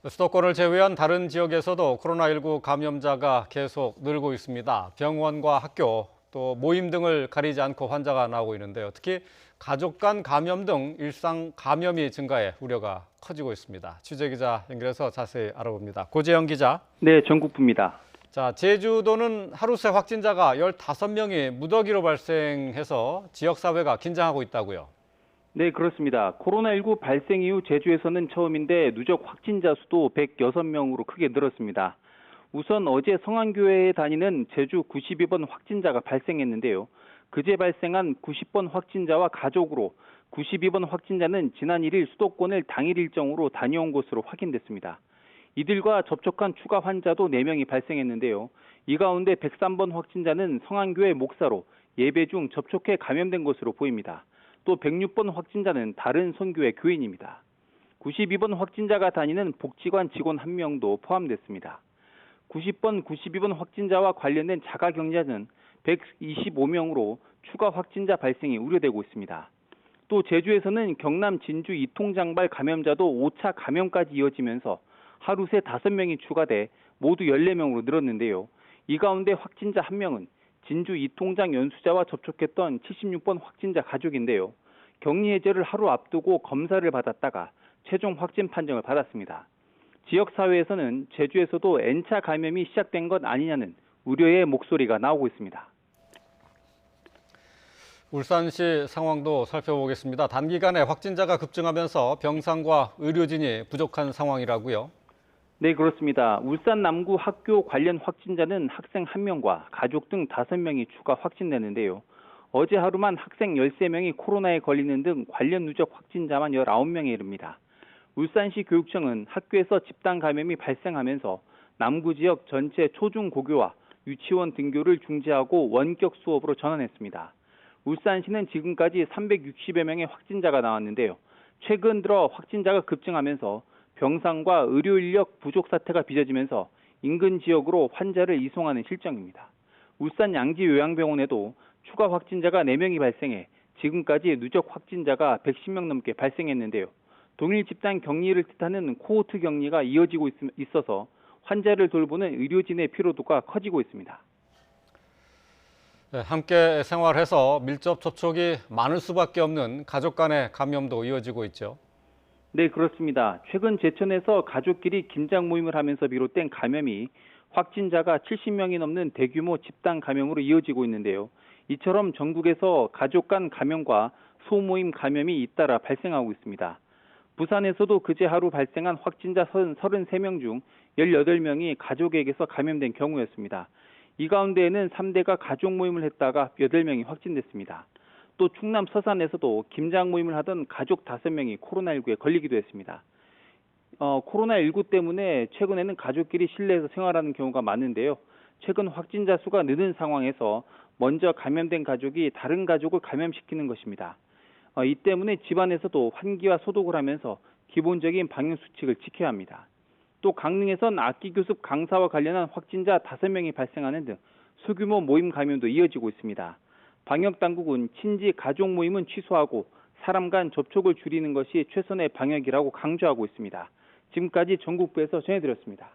수도권을 제외한 다른 지역에서도 코로나19 감염자가 계속 늘고 있습니다. 병원과 학교, 또 모임 등을 가리지 않고 환자가 나오고 있는데요. 특히 가족 간 감염 등 일상 감염이 증가해 우려가 커지고 있습니다. 취재기자 연결해서 자세히 알아봅니다. 고재영 기자. 네, 전국부입니다. 자, 제주도는 하루 새 확진자가 15명이 무더기로 발생해서 지역사회가 긴장하고 있다고요. 네, 그렇습니다. 코로나19 발생 이후 제주에서는 처음인데 누적 확진자 수도 106명으로 크게 늘었습니다. 우선 어제 성안교회에 다니는 제주 92번 확진자가 발생했는데요. 그제 발생한 90번 확진자와 가족으로 92번 확진자는 지난 1일 수도권을 당일 일정으로 다녀온 것으로 확인됐습니다. 이들과 접촉한 추가 환자도 4명이 발생했는데요. 이 가운데 103번 확진자는 성안교회 목사로 예배 중 접촉해 감염된 것으로 보입니다. 또 106번 확진자는 다른 선교회 교인입니다. 92번 확진자가 다니는 복지관 직원 1명도 포함됐습니다. 90번, 92번 확진자와 관련된 자가격리자는 125명으로 추가 확진자 발생이 우려되고 있습니다. 또 제주에서는 경남 진주 이통장발 감염자도 5차 감염까지 이어지면서 하루 새 5명이 추가돼 모두 14명으로 늘었는데요. 이 가운데 확진자 1명은 진주 이통장 연수자와 접촉했던 76번 확진자 가족인데요. 격리 해제를 하루 앞두고 검사를 받았다가 최종 확진 판정을 받았습니다. 지역사회에서는 제주에서도 N차 감염이 시작된 것 아니냐는 우려의 목소리가 나오고 있습니다. 울산시 상황도 살펴보겠습니다. 단기간에 확진자가 급증하면서 병상과 의료진이 부족한 상황이라고요? 네, 그렇습니다. 울산 남구 학교 관련 확진자는 학생 1명과 가족 등 5명이 추가 확진되는데요. 어제 하루만 학생 13명이 코로나에 걸리는 등 관련 누적 확진자만 19명에 이릅니다. 울산시 교육청은 학교에서 집단 감염이 발생하면서 남구 지역 전체 초중고교와 유치원 등교를 중지하고 원격 수업으로 전환했습니다. 울산시는 지금까지 360여 명의 확진자가 나왔는데요. 최근 들어 확진자가 급증하면서 병상과 의료 인력 부족 사태가 빚어지면서 인근 지역으로 환자를 이송하는 실정입니다. 울산 양지요양병원에도 추가 확진자가 4명이 발생해 지금까지 누적 확진자가 110명 넘게 발생했는데요. 동일 집단 격리를 뜻하는 코호트 격리가 이어지고 있어서 환자를 돌보는 의료진의 피로도가 커지고 있습니다. 네, 함께 생활해서 밀접 접촉이 많을 수밖에 없는 가족 간의 감염도 이어지고 있죠. 네, 그렇습니다. 최근 제천에서 가족끼리 김장 모임을 하면서 비롯된 감염이 확진자가 70명이 넘는 대규모 집단 감염으로 이어지고 있는데요. 이처럼 전국에서 가족 간 감염과 소모임 감염이 잇따라 발생하고 있습니다. 부산에서도 그제 하루 발생한 확진자 33명 중 18명이 가족에게서 감염된 경우였습니다. 이 가운데에는 3대가 가족 모임을 했다가 8명이 확진됐습니다. 또 충남 서산에서도 김장 모임을 하던 가족 5명이 코로나19에 걸리기도 했습니다. 코로나19 때문에 최근에는 가족끼리 실내에서 생활하는 경우가 많은데요. 최근 확진자 수가 느는 상황에서 먼저 감염된 가족이 다른 가족을 감염시키는 것입니다. 이 때문에 집안에서도 환기와 소독을 하면서 기본적인 방역수칙을 지켜야 합니다. 또 강릉에선 악기교습 강사와 관련한 확진자 5명이 발생하는 등 소규모 모임 감염도 이어지고 있습니다. 방역당국은 친지 가족 모임은 취소하고 사람 간 접촉을 줄이는 것이 최선의 방역이라고 강조하고 있습니다. 지금까지 전국부에서 전해드렸습니다.